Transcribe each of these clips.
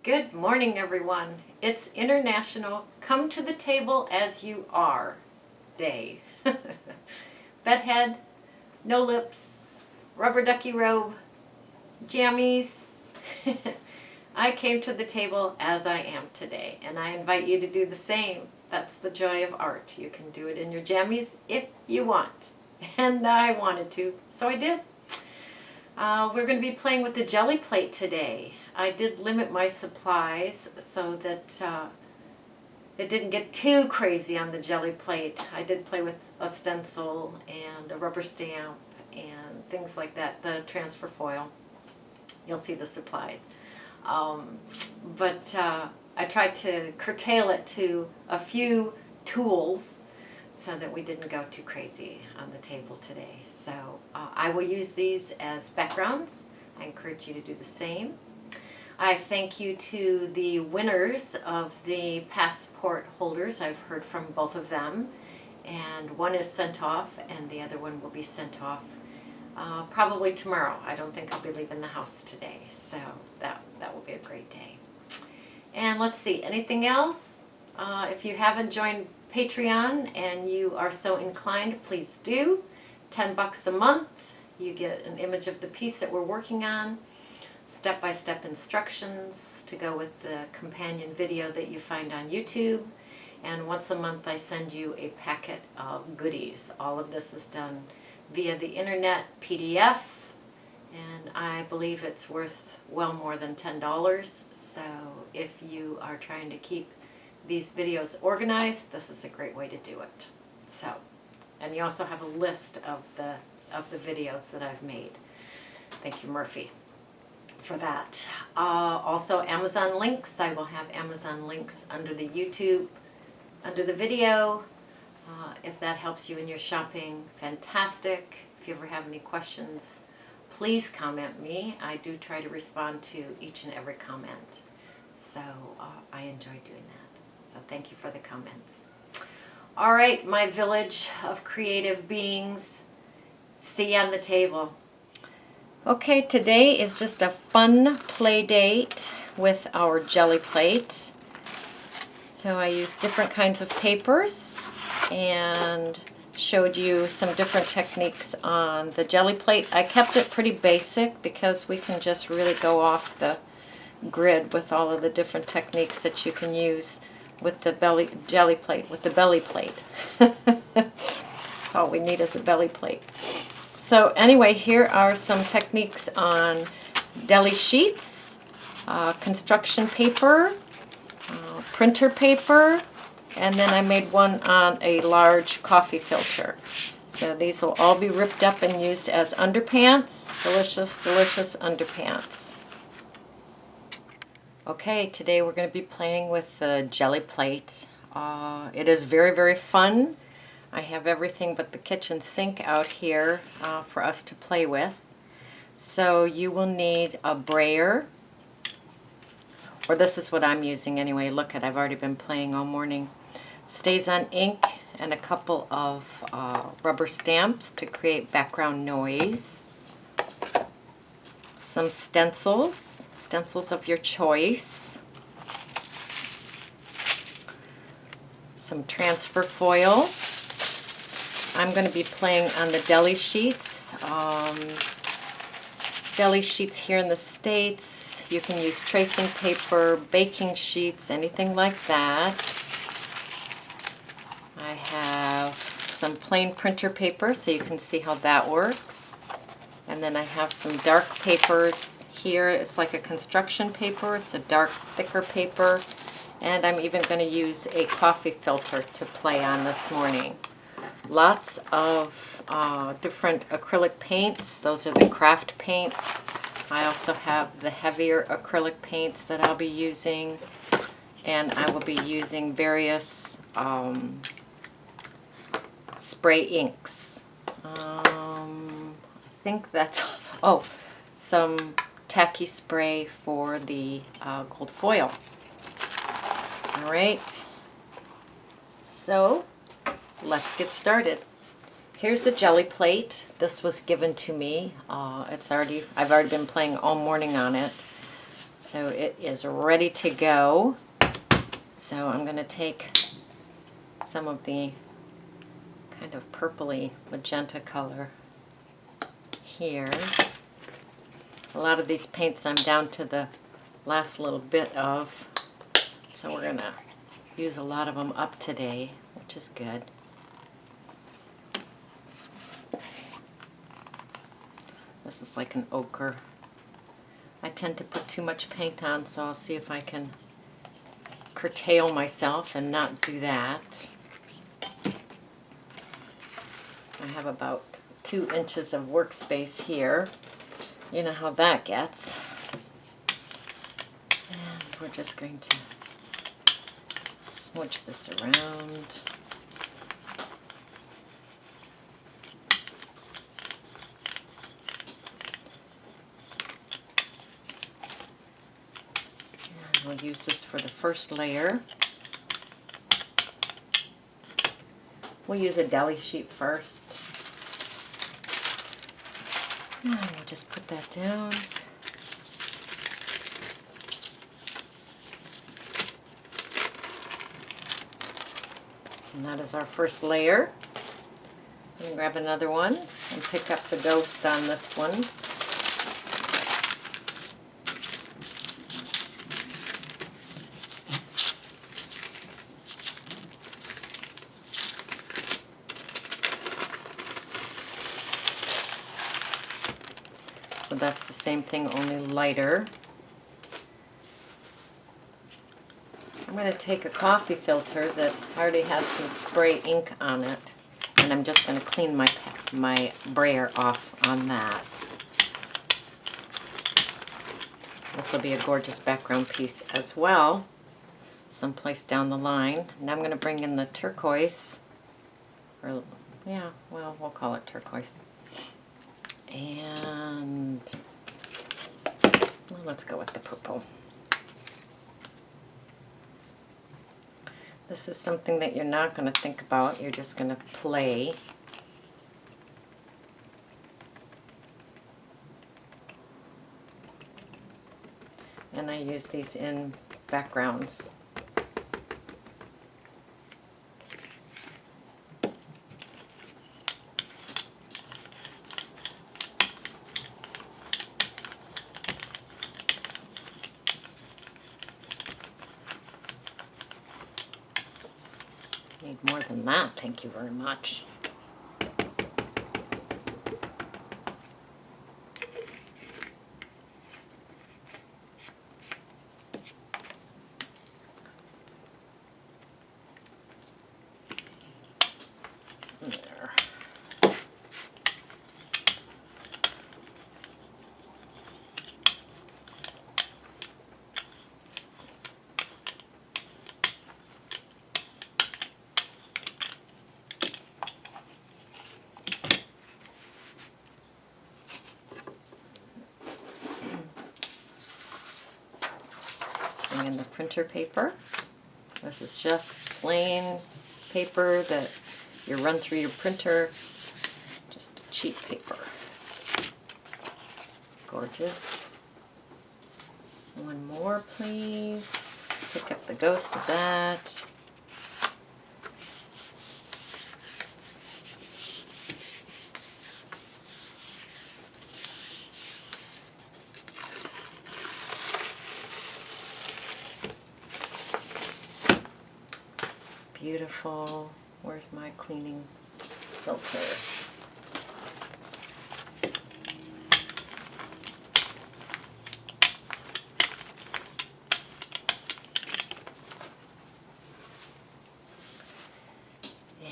Good morning, everyone. It's International Come to the Table as You Are Day. Bedhead, no lips, rubber ducky robe, jammies. I came to the table as I am today, and I invite you to do the same. That's the joy of art. You can do it in your jammies if you want. And I wanted to, so I did. We're going to be playing with the Gelli plate today. I did limit my supplies so that it didn't get too crazy on the Gelli plate. I did play with a stencil and a rubber stamp and things like that, the transfer foil. You'll see the supplies. But I tried to curtail it to a few tools so that we didn't go too crazy on the table today. So I will use these as backgrounds. I encourage you to do the same. I thank you to the winners of the passport holders. I've heard from both of them, and one is sent off and the other one will be sent off probably tomorrow. I don't think I'll be leaving the house today, so that will be a great day. And let's see, anything else? If you haven't joined Patreon and you are so inclined, please do. $10 a month. You get an image of the piece that we're working on, step-by-step instructions to go with the companion video that you find on YouTube, and once a month I send you a packet of goodies. All of this is done via the internet PDF, and I believe it's worth well more than $10. So if you are trying to keep these videos organized, this is a great way to do it. So, and you also have a list of the videos that I've made. Thank you, Murphy, for that. Also Amazon links. I will have Amazon links under the YouTube, under the video. If that helps you in your shopping, fantastic. If you ever have any questions, please comment me. I do try to respond to each and every comment. So I enjoy doing that. So thank you for the comments. All right, my village of creative beings. See you on the table. Okay, today is just a fun play date with our Gelli plate. So I used different kinds of papers and showed you some different techniques on the Gelli plate. I kept it pretty basic because we can just really go off the grid with all of the different techniques that you can use with the Gelli plate, with the belly plate. That's all we need is a belly plate. So anyway, here are some techniques on deli sheets, construction paper, printer paper, and then I made one on a large coffee filter. So these will all be ripped up and used as underpants. Delicious, delicious underpants. Okay, today we're going to be playing with the Gelli plate. It is very, very fun. I have everything but the kitchen sink out here for us to play with. So you will need a brayer, or this is what I'm using anyway. Look, I've already been playing all morning. StazOn ink and a couple of rubber stamps to create background noise. Some stencils of your choice. Some transfer foil. I'm going to be playing on the deli sheets. Deli sheets here in the States. You can use tracing paper, baking sheets, anything like that. I have some plain printer paper so you can see how that works. And then I have some dark papers here. It's like a construction paper. It's a dark, thicker paper. And I'm even going to use a coffee filter to play on this morning. Lots of different acrylic paints. Those are the craft paints. I also have the heavier acrylic paints that I'll be using. And I will be using various spray inks. I think that's, some tacky spray for the gold foil. All right, so let's get started. Here's the Gelli plate. This was given to me. I've already been playing all morning on it. So it is ready to go. So I'm going to take some of the kind of purpley magenta color here. A lot of these paints I'm down to the last little bit of, so we're going to use a lot of them up today, which is good. This is like an ochre. I tend to put too much paint on, so I'll see if I can curtail myself and not do that. I have about 2 inches of workspace here. You know how that gets. And we're just going to smudge this around. And we'll use this for the first layer. We'll use a Gelli sheet first. And we'll just put that down. And that is our first layer. I'm going to grab another one and pick up the ghost on this one. So that's the same thing, only lighter. I'm going to take a coffee filter that already has some spray ink on it, and I'm just going to clean my brayer off on that. This will be a gorgeous background piece as well, someplace down the line. Now I'm going to bring in the turquoise, or yeah, well, we'll call it turquoise. And well, let's go with the purple. This is something that you're not going to think about, you're just going to play. And I use these in backgrounds. Need more than that, thank you very much. There. Bring in the printer paper. This is just plain paper that you run through your printer, just cheap paper. Gorgeous. One more, please. Pick up the ghost of that. Beautiful. Where's my cleaning filter? And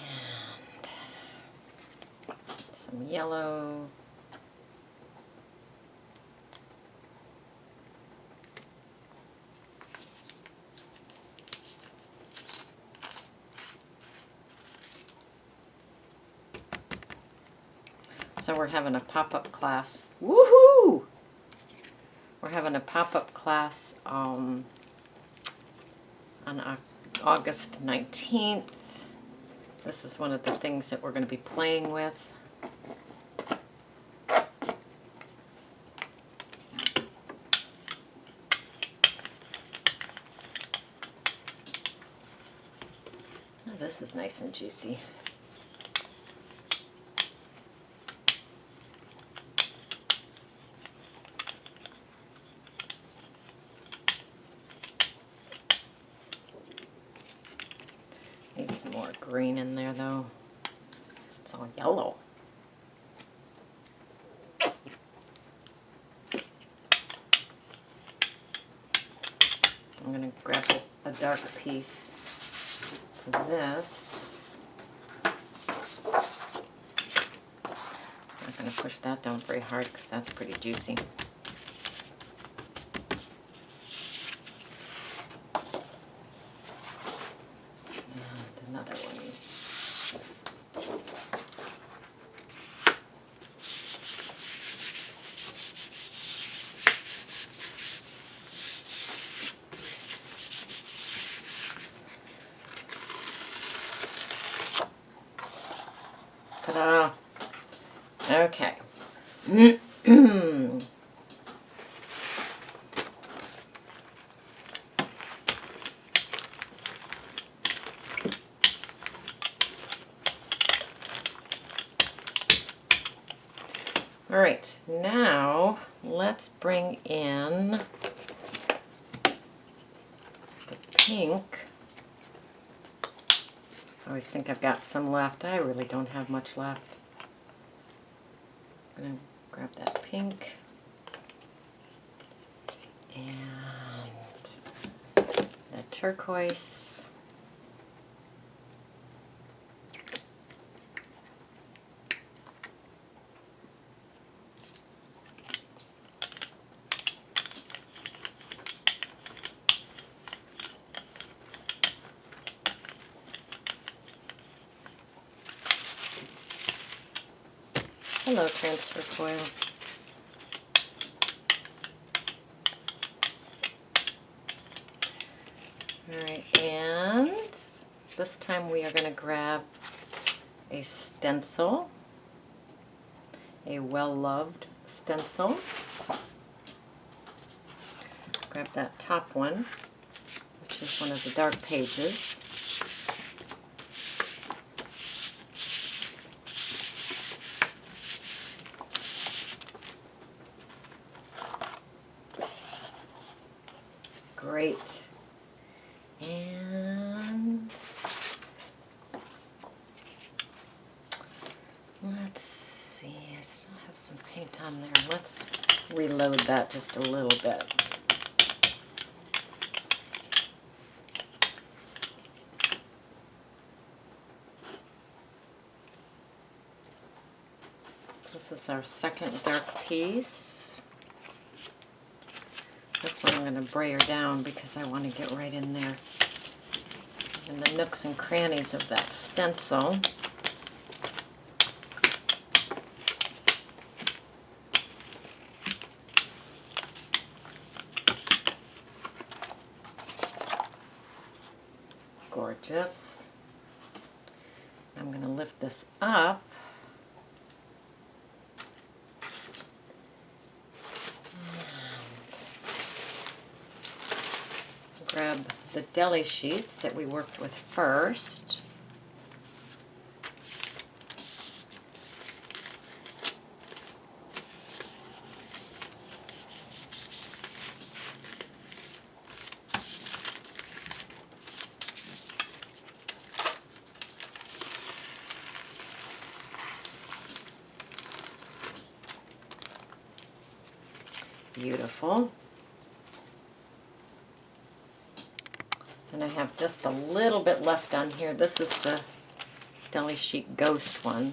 some yellow. So we're having a pop-up class. Woohoo! We're having a pop-up class on August 19th. This is one of the things that we're going to be playing with. this is nice and juicy. Need some more green in there though. It's all yellow. I'm going to grab a dark piece for this. I'm not going to push that down very hard because that's pretty juicy. And another one. Ta-da! Okay. All right, now let's bring in the pink. I always think I've got some left. I really don't have much left. I'm going to grab that pink and the turquoise. Hello, transfer foil. Alright, and this time we are going to grab a stencil, a well-loved stencil. Grab that top one, which is one of the dark pages. Great. And let's see, I still have some paint on there. Let's reload that just a little bit. This is our second dark piece. This one I'm going to brayer down because I want to get right in there in the nooks and crannies of that stencil. Gorgeous. I'm going to lift this up. Grab the deli sheets that we worked with first. Beautiful. And I have just a little bit left on here. This is the deli sheet ghost one.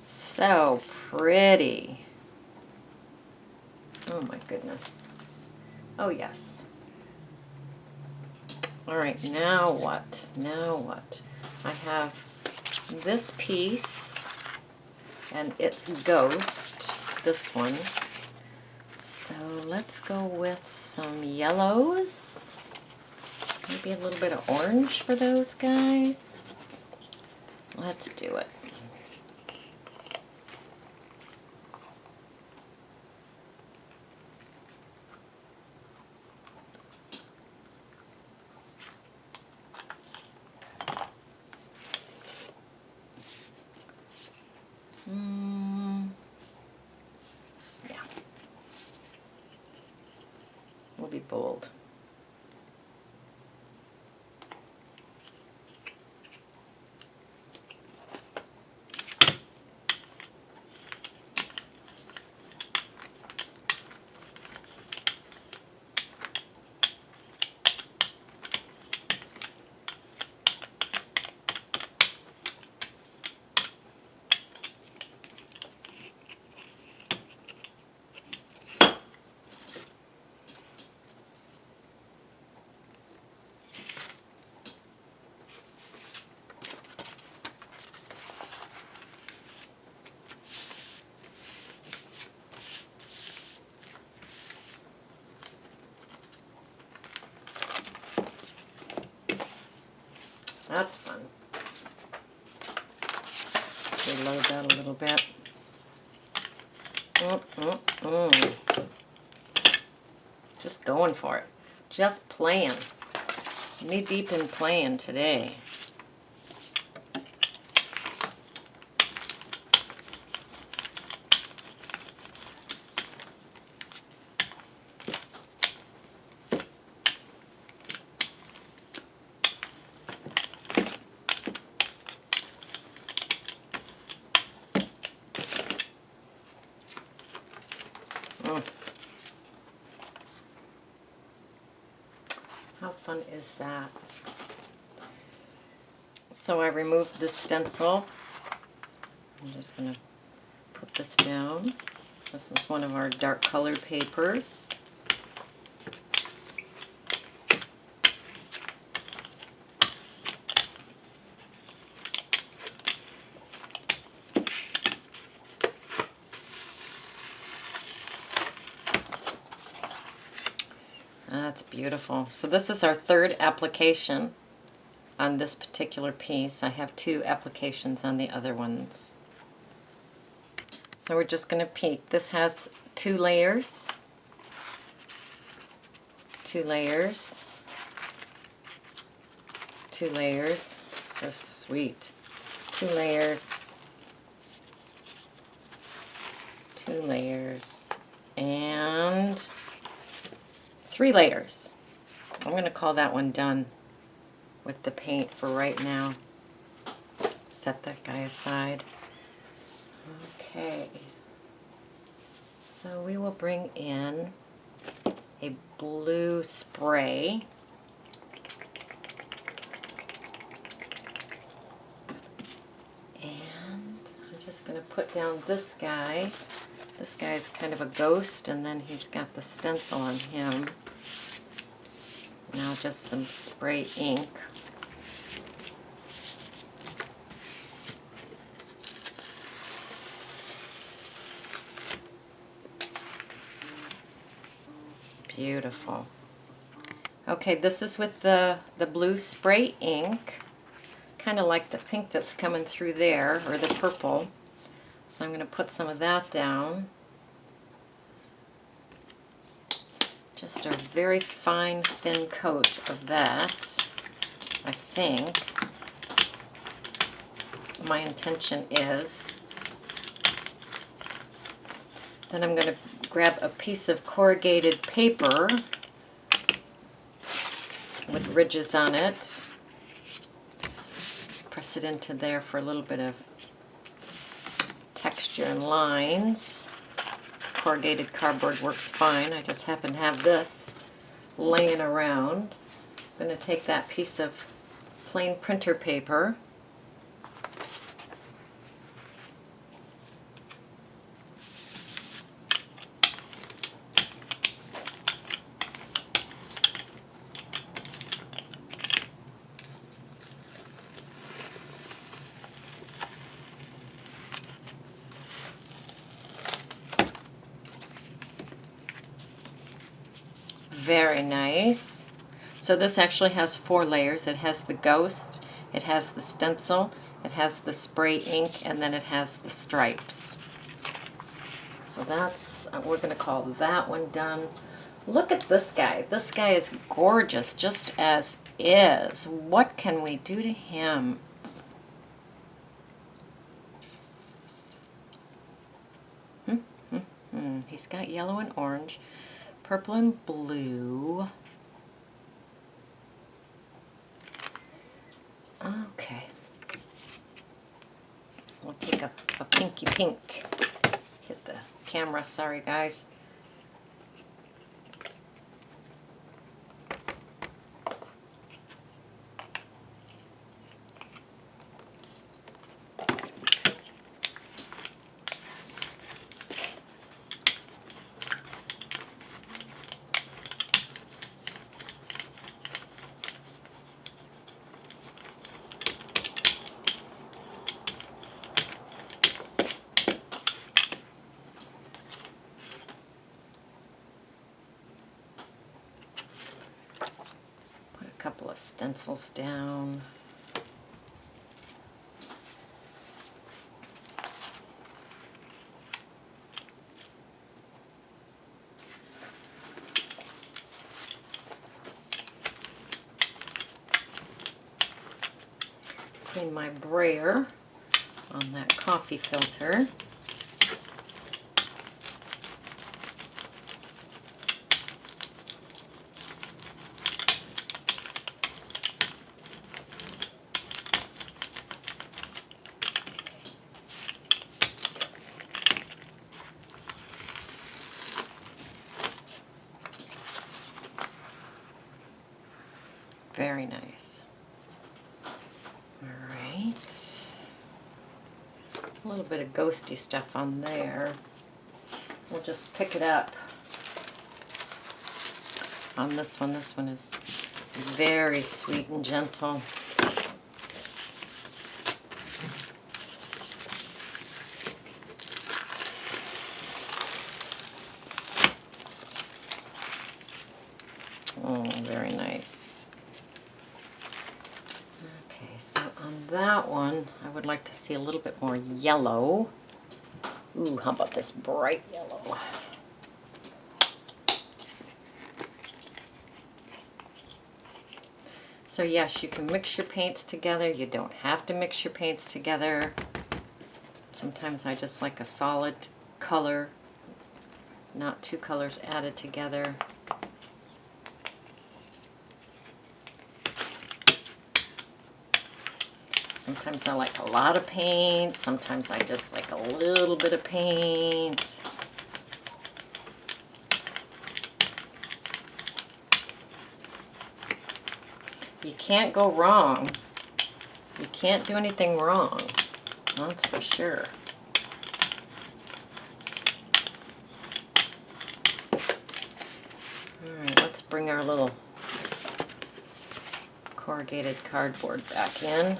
So pretty. Oh my goodness. Oh yes. All right, now what? Now what? I have this piece and its ghost, this one. So let's go with some yellows. Maybe a little bit of orange for those guys. Let's do it. Yeah. We'll be bold. That's fun. Let's reload that a little bit. Just going for it. Just playing. Knee deep in playing today. How fun is that? So I removed the stencil. I'm just going to put this down. This is one of our dark colored papers. That's beautiful. So this is our third application on this particular piece. I have 2 applications on the other ones. So we're just going to peek. This has 2 layers. 2 layers. 2 layers. So sweet. 2 layers. 2 layers. And 3 layers. I'm going to call that one done with the paint for right now. Set that guy aside. Okay. So we will bring in a blue spray. And I'm just going to put down this guy. This guy's kind of a ghost, and then he's got the stencil on him. Now just some spray ink. Beautiful. Okay, this is with the blue spray ink. Kind of like the pink that's coming through there, or the purple. So I'm going to put some of that down. Just a very fine, thin coat of that, I think. My intention is. Then I'm going to grab a piece of corrugated paper with ridges on it. Press it into there for a little bit of texture and lines. Corrugated cardboard works fine. I just happen to have this laying around. I'm going to take that piece of plain printer paper. Very nice. So this actually has 4 layers. It has the ghost, it has the stencil, it has the spray ink, and then it has the stripes. So that's, we're going to call that one done. Look at this guy. This guy is gorgeous just as is. What can we do to him? He's got yellow and orange, purple and blue. Okay. We'll take a pinky pink. Hit the camera, sorry guys. Couple of stencils down. Clean my brayer on that coffee filter. Very nice. All right. A little bit of ghosty stuff on there. We'll just pick it up on this one. This one is very sweet and gentle. Oh, very nice. Okay, so on that one, I would like to see a little bit more yellow. Ooh, how about this bright yellow? So yes, you can mix your paints together. You don't have to mix your paints together. Sometimes I just like a solid color, not 2 colors added together. Sometimes I like a lot of paint. Sometimes I just like a little bit of paint. You can't go wrong. You can't do anything wrong. That's for sure. Alright, let's bring our little corrugated cardboard back in.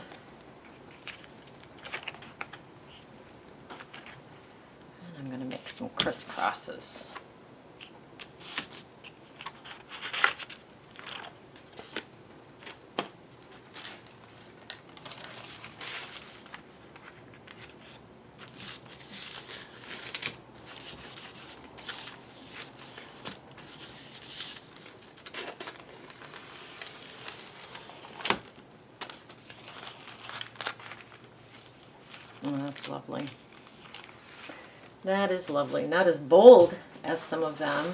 And I'm going to make some crisscrosses. Oh, that's lovely. That is lovely. Not as bold as some of them.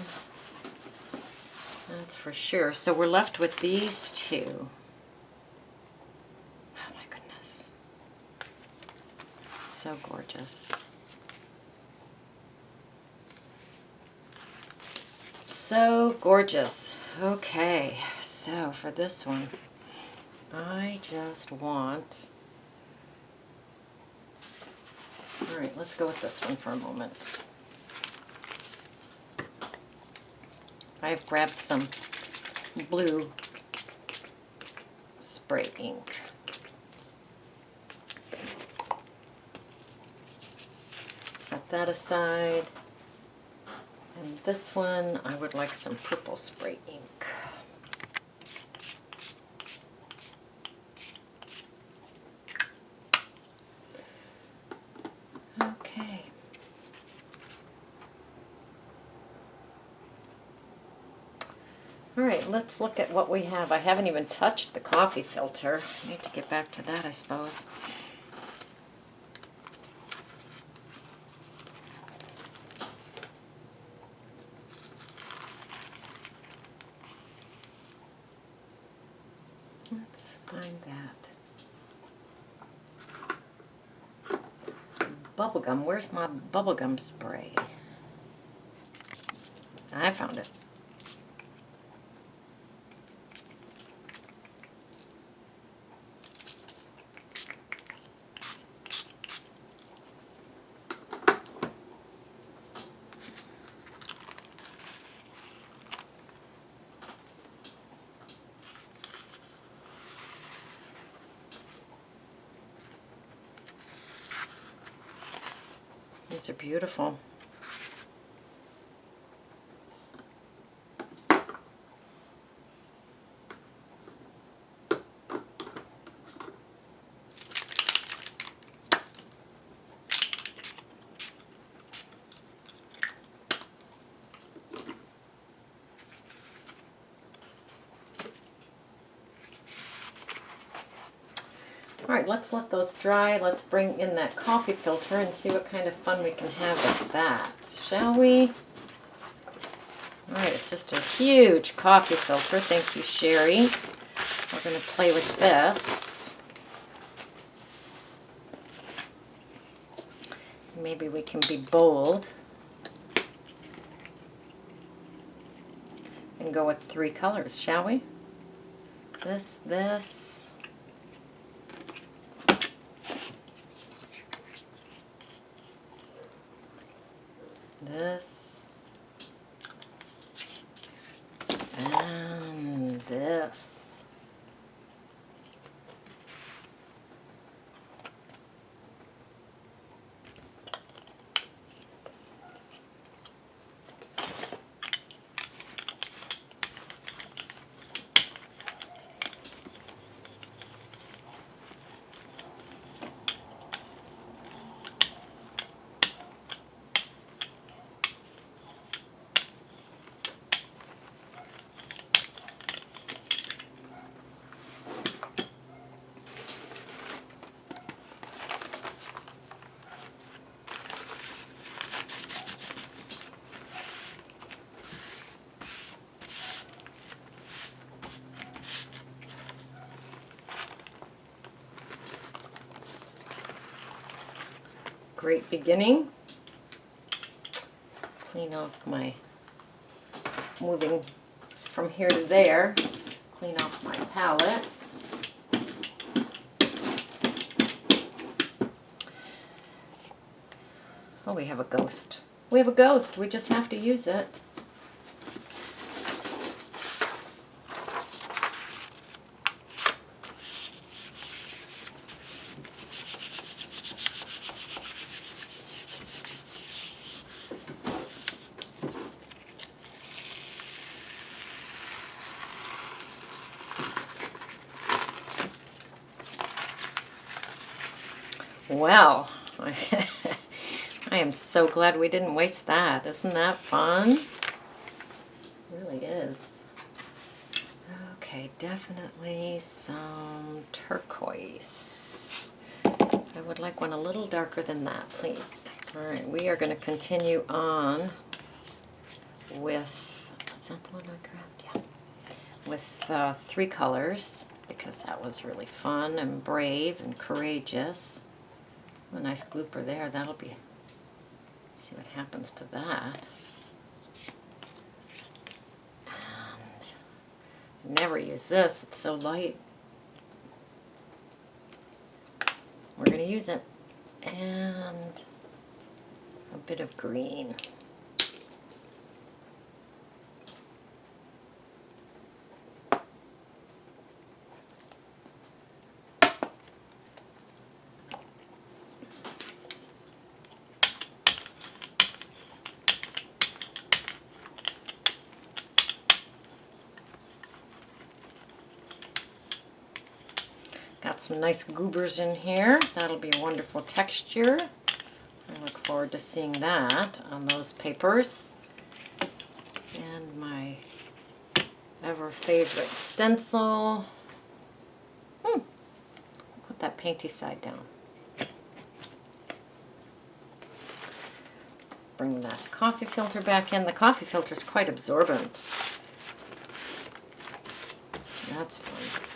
That's for sure. So we're left with these 2. Oh my goodness. So gorgeous. So gorgeous. Okay, so for this one, I just want... All right, let's go with this one for a moment. I've grabbed some blue spray ink. Set that aside. And this one, I would like some purple spray ink. All right, let's look at what we have. I haven't even touched the coffee filter. I need to get back to that, I suppose. Let's find that. Bubblegum. Where's my bubblegum spray? I found it. These are beautiful. All right, let's let those dry. Let's bring in that coffee filter and see what kind of fun we can have with that, shall we? All right, it's just a huge coffee filter. Thank you, Sherry. We're going to play with this. Maybe we can be bold and go with 3 colors, shall we? This, this, and this. Great beginning. Clean off my, moving from here to there, clean off my palette. Oh, we have a ghost. We have a ghost. We just have to use it. Well, I am so glad we didn't waste that. Isn't that fun? It really is. Okay, definitely some turquoise. I would like one a little darker than that, please. All right, we are going to continue on with, is that the one I grabbed? Yeah. With 3 colors, because that was really fun and brave and courageous. A nice glooper there. That'll be, see what happens to that. And never use this, it's so light. We're going to use it. And a bit of green. Got some nice goobers in here. That'll be a wonderful texture. I look forward to seeing that on those papers. And my ever favorite stencil. Put that painty side down. Bring that coffee filter back in. The coffee filter is quite absorbent. That's fun.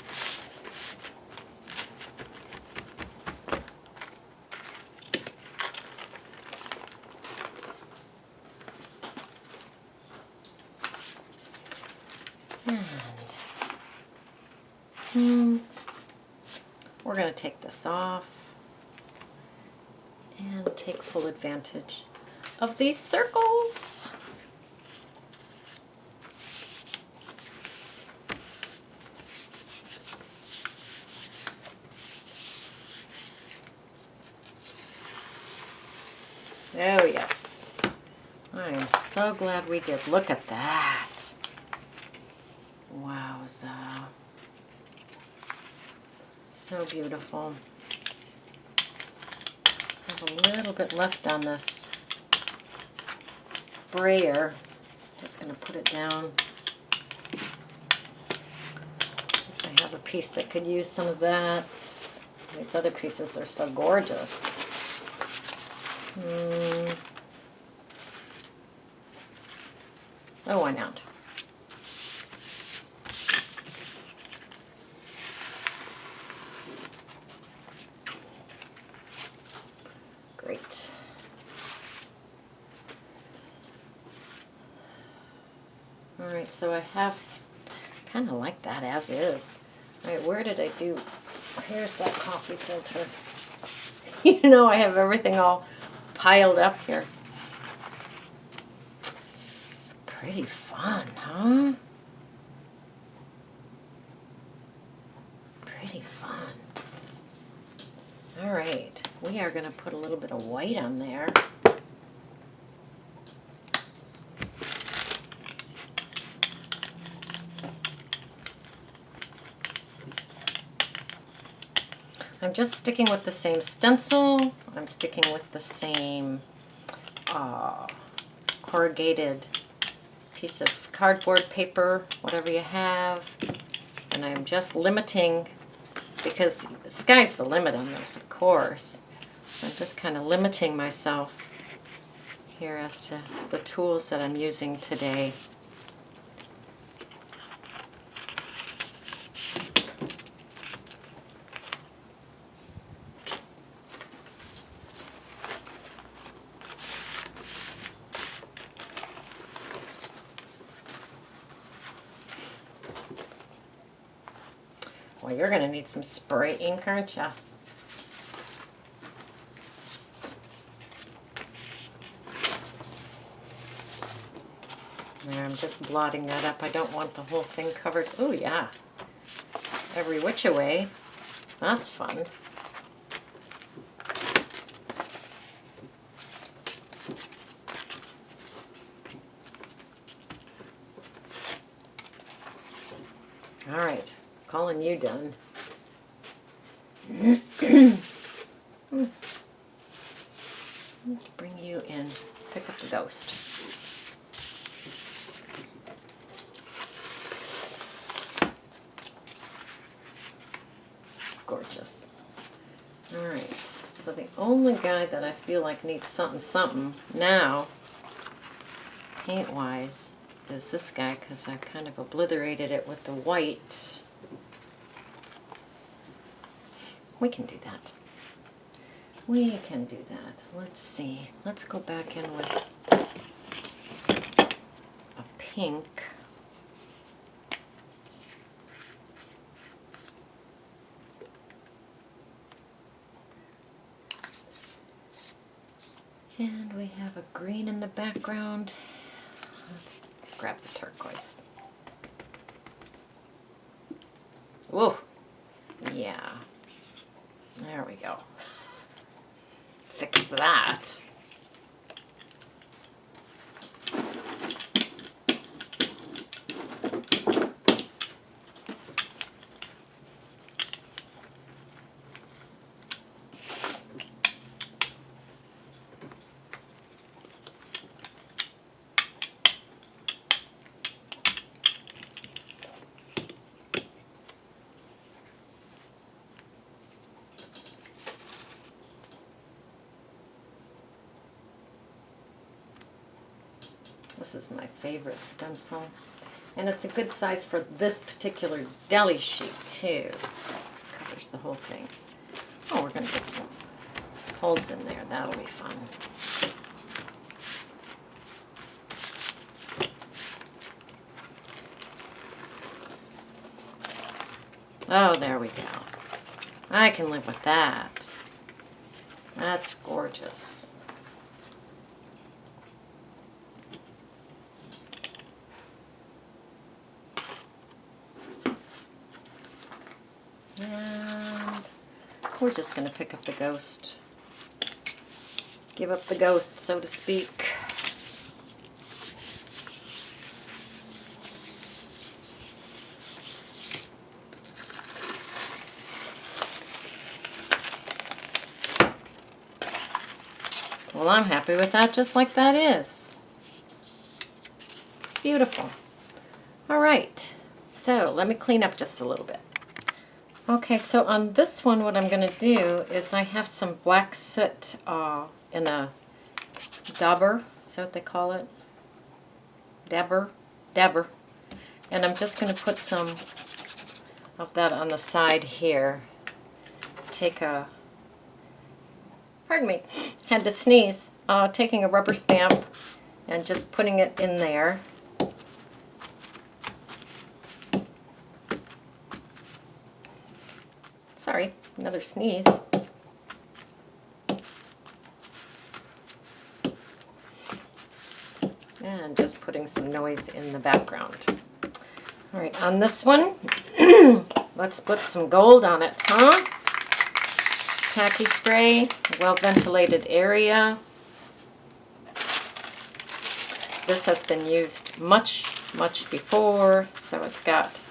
And we're going to take this off and take full advantage of these circles. Oh yes, I am so glad we did. Look at that. Wowza. So beautiful. I have a little bit left on this sprayer. Just going to put it down. I have a piece that could use some of that. These other pieces are so gorgeous. Oh, why not? Great. All right, so I have kind of like that as is. All right, where did I do? Here's that coffee filter. You know, I have everything all piled up here. Pretty fun, huh? Pretty fun. All right, we are going to put a little bit of white on there. I'm just sticking with the same stencil. I'm sticking with the same corrugated piece of cardboard paper, whatever you have. And I'm just limiting, because the sky's the limit on this, of course. I'm just kind of limiting myself here as to the tools that I'm using today. Well, you're going to need some spray ink, aren't you? There, I'm just blotting that up. I don't want the whole thing covered. Oh, yeah. Every which way. That's fun. All right. Calling you done. Let's bring you in. Pick up the ghost. Gorgeous. All right. So the only guy that I feel like needs something now, paint-wise, is this guy, because I kind of obliterated it with the white. We can do that. We can do that. Let's see. Let's go back in with a pink. And we have a green in the background. Let's grab the turquoise. Whoa. Yeah. There we go. Fix that. This is my favorite stencil. And it's a good size for this particular deli sheet too. Covers the whole thing. Oh, we're going to get some folds in there. That'll be fun. Oh, there we go. I can live with that. That's gorgeous. And we're just going to pick up the ghost. Give up the ghost, so to speak. Well, I'm happy with that, just like that is. It's beautiful. All right, so let me clean up just a little bit. Okay, so on this one, what I'm going to do is I have some black soot in a dauber. Is that what they call it? Dabber? Dabber. And I'm just going to put some of that on the side here. Take a... Pardon me, had to sneeze. Taking a rubber stamp and just putting it in there. Sorry, another sneeze. And just putting some noise in the background. All right, on this one, let's put some gold on it, huh? Tacky spray, well-ventilated area. This has been used much, much before, so it's got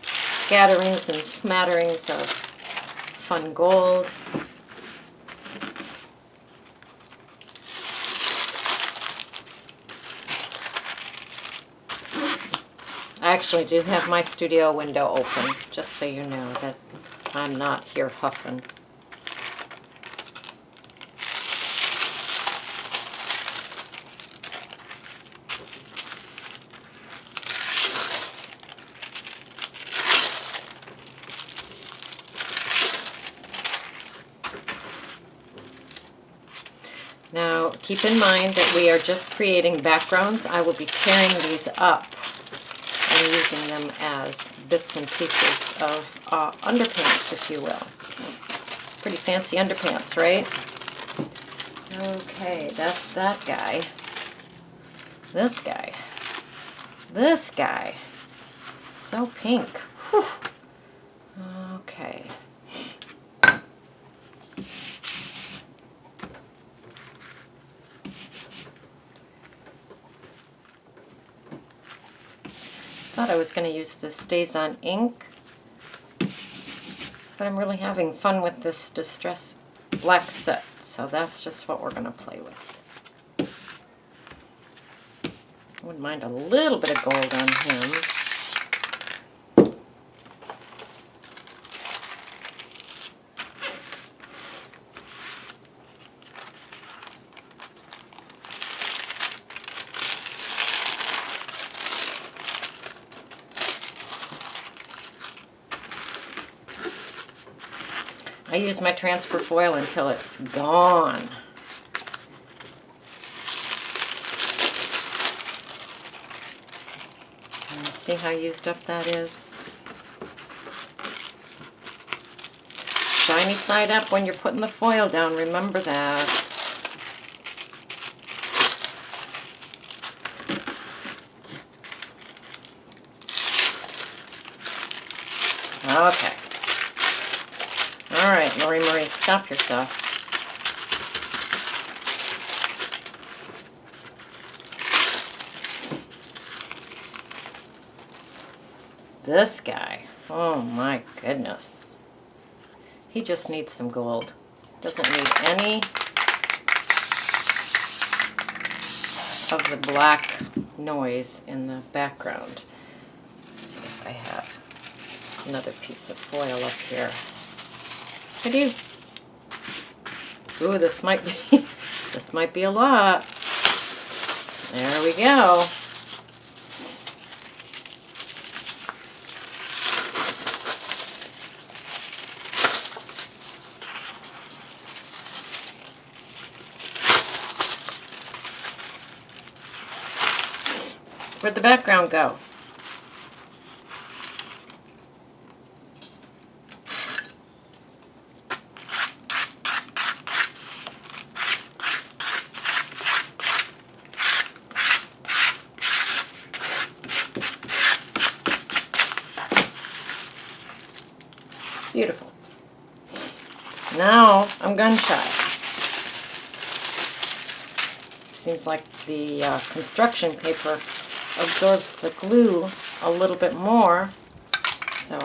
scatterings and smatterings of fun gold. I actually do have my studio window open, just so you know that I'm not here huffing. Now, keep in mind that we are just creating backgrounds. I will be tearing these up and using them as bits and pieces of underpants, if you will. Pretty fancy underpants, right? Okay, that's that guy. This guy. This guy. So pink. Whew. Okay. Thought I was going to use the Stays On ink, but I'm really having fun with this Distress Black Soot, so that's just what we're going to play with. I wouldn't mind a little bit of gold on him. I use my transfer foil until it's gone. And you see how used up that is? Shiny side up when you're putting the foil down, remember that. Okay. All right, Lori Marie, stop yourself. This guy, oh my goodness. He just needs some gold. Doesn't need any of the black noise in the background. Let's see if I have another piece of foil up here. I do. Ooh, this might be a lot. There we go. Where'd the background go? Beautiful. Now I'm gun shy. Seems like the construction paper absorbs the glue a little bit more, so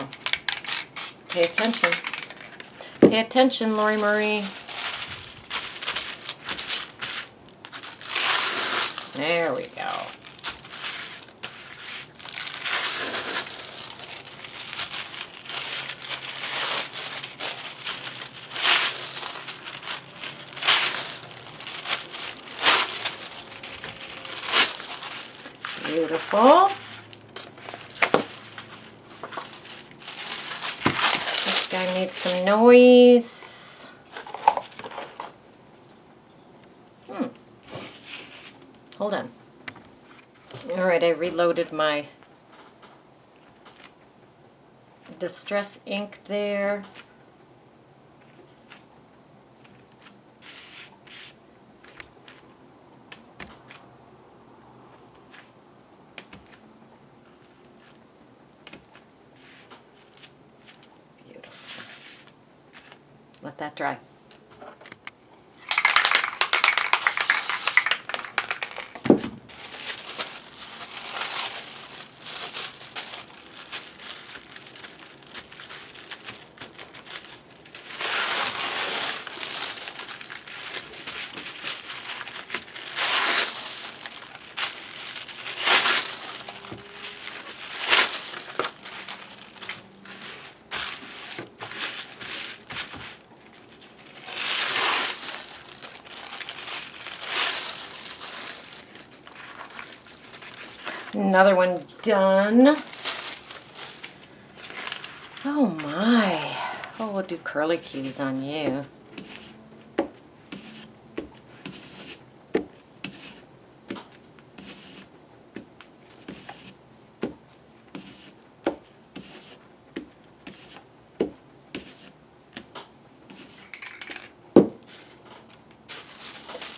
pay attention. Pay attention, Lori Marie. There we go. Beautiful. This guy needs some noise. Hold on. All right, I reloaded my Distress ink there. Let that dry. Another one done. Oh my. Oh, we'll do curly cues on you.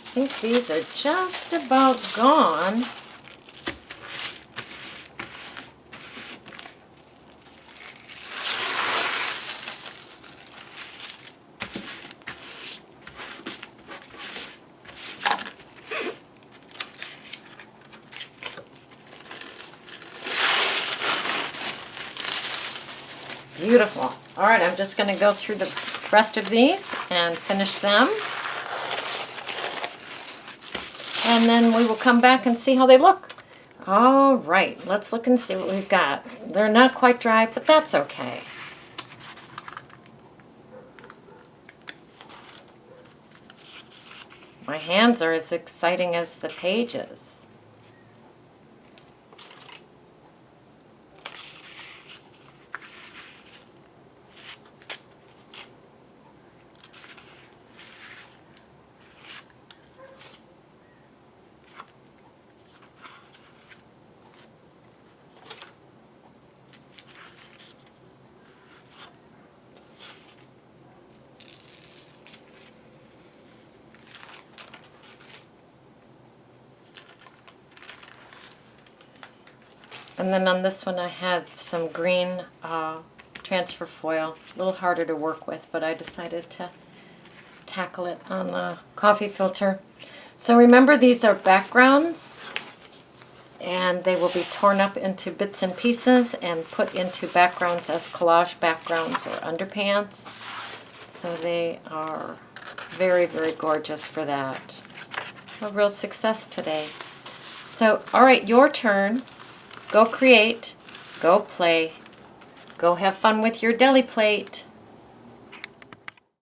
I think these are just about gone. Beautiful. All right, I'm just going to go through the rest of these and finish them. And then we will come back and see how they look. All right, let's look and see what we've got. They're not quite dry, but that's okay. My hands are as exciting as the pages. And then on this one I had some green transfer foil, a little harder to work with, but I decided to tackle it on the coffee filter. So remember, these are backgrounds, and they will be torn up into bits and pieces and put into backgrounds as collage backgrounds or underpants. So they are very, very gorgeous for that. A real success today. So, all right, your turn. Go create, go play, go have fun with your deli plate.